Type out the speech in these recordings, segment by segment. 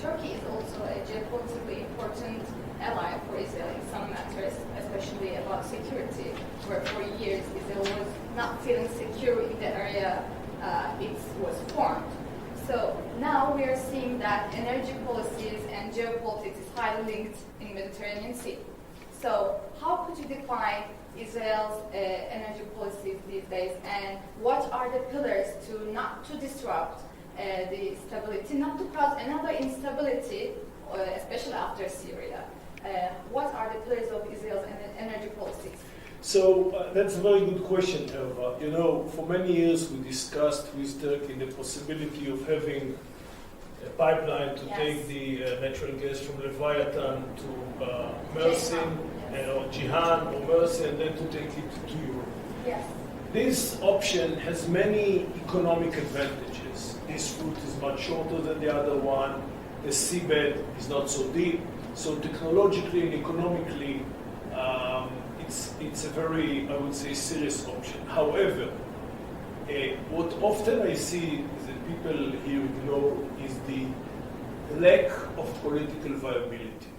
Turkey is also a geopolitically important ally for Israel in some matters, especially about security, where for years Israel was not feeling secure in the area it was formed. So now we are seeing that energy policies and geopolitics is highly linked in Mediterranean Sea. So how could you define Israel's energy policies these days, and what are the pillars to not to disrupt the stability, not to cause another instability, especially after Syria? What are the pillars of Israel's energy policies? So that's a very good question, Elva. You know, for many years we discussed with Turkey the possibility of having a pipeline to take the natural gas from Leviathan to Mersin, or Jihan or Mersin, and then to take it to Europe. Yes. This option has many economic advantages. This route is much shorter than the other one. The seabed is not so deep. So technologically and economically, it's a very, I would say, serious option. However, what often I see is that people here ignore is the lack of political viability.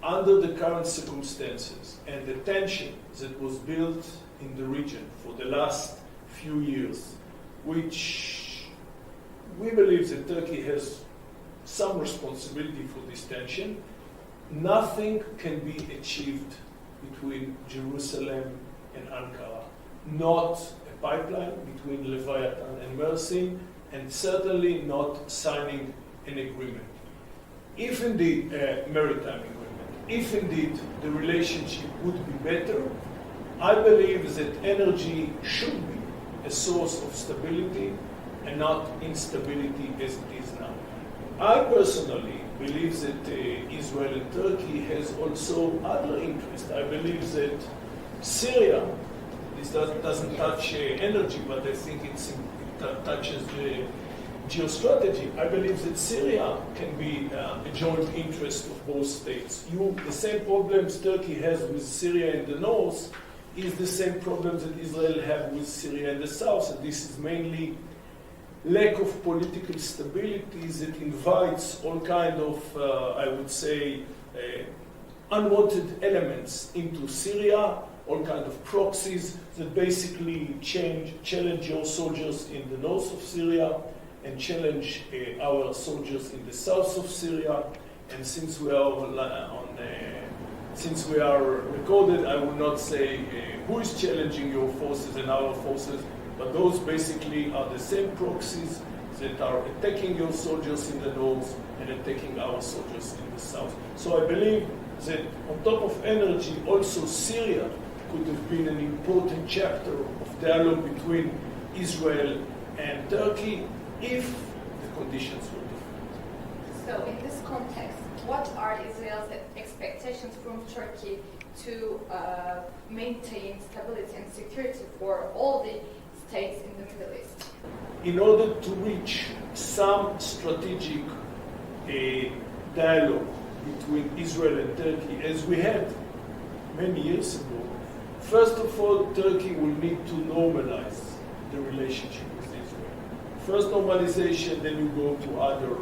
Under the current circumstances and the tension that was built in the region for the last few years, which we believe that Turkey has some responsibility for this tension, nothing can be achieved between Jerusalem and Ankara. Not a pipeline between Leviathan and Mersin, and certainly not signing an agreement. If indeed a maritime agreement, if indeed the relationship would be better, I believe that energy should be a source of stability and not instability as it is now. I personally believe that Israel and Turkey has also other interests. I believe that Syria, this doesn't touch energy, but I think it touches the geostrategy. I believe that Syria can be a joint interest of both states. The same problems Turkey has with Syria in the north is the same problems that Israel have with Syria in the south, and this is mainly lack of political stability that invites all kind of, I would say, unwanted elements into Syria, all kind of proxies that basically challenge your soldiers in the north of Syria and challenge our soldiers in the south of Syria. And since we are recorded, I will not say who is challenging your forces and our forces, but those basically are the same proxies that are attacking your soldiers in the north and attacking our soldiers in the south. So I believe that on top of energy, also Syria could have been an important chapter of dialogue between Israel and Turkey if the conditions were different. So in this context, what are Israel's expectations from Turkey to maintain stability and security for all the states in the Middle East? In order to reach some strategic dialogue between Israel and Turkey, as we had many years ago, first of all, Turkey will need to normalize the relationship with Israel. First normalization, then you go to other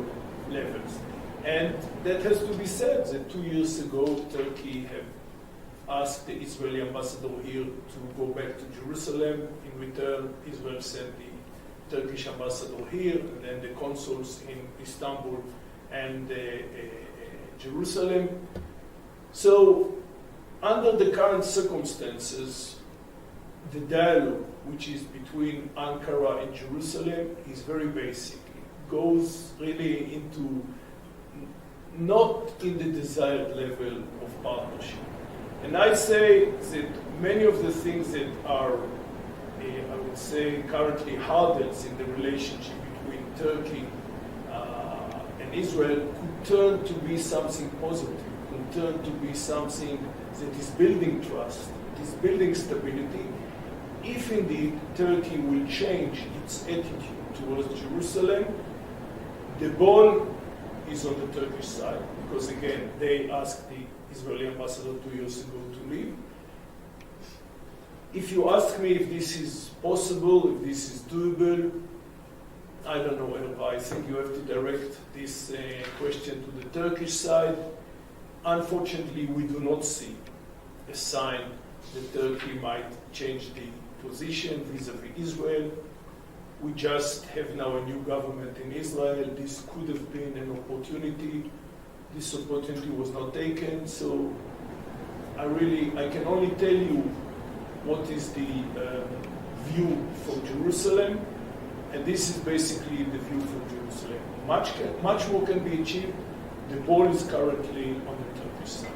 levels. And that has to be said that 2 years ago, Turkey have asked the Israeli ambassador here to go back to Jerusalem. In return, Israel sent the Turkish ambassador here, and then the consuls in Istanbul and Jerusalem. So, under the current circumstances, the dialogue, which is between Ankara and Jerusalem, is very basic. It goes really into not in the desired level of partnership. And I say that many of the things that are, I would say, currently hurdles in the relationship between Turkey and Israel could turn to be something positive, could turn to be something that is building trust, it is building stability, if indeed Turkey will change its attitude towards Jerusalem. The ball is on the Turkish side, because again, they asked the Israeli ambassador 2 years ago to leave. If you ask me if this is possible, if this is doable, I don't know, Elva, I think you have to direct this question to the Turkish side. Unfortunately, we do not see a sign that Turkey might change the position vis-à-vis Israel. We just have now a new government in Israel. This could have been an opportunity. This opportunity was not taken, so I can only tell you what is the view from Jerusalem, and this is basically the view from Jerusalem. Much more can be achieved. The ball is currently on the Turkish side.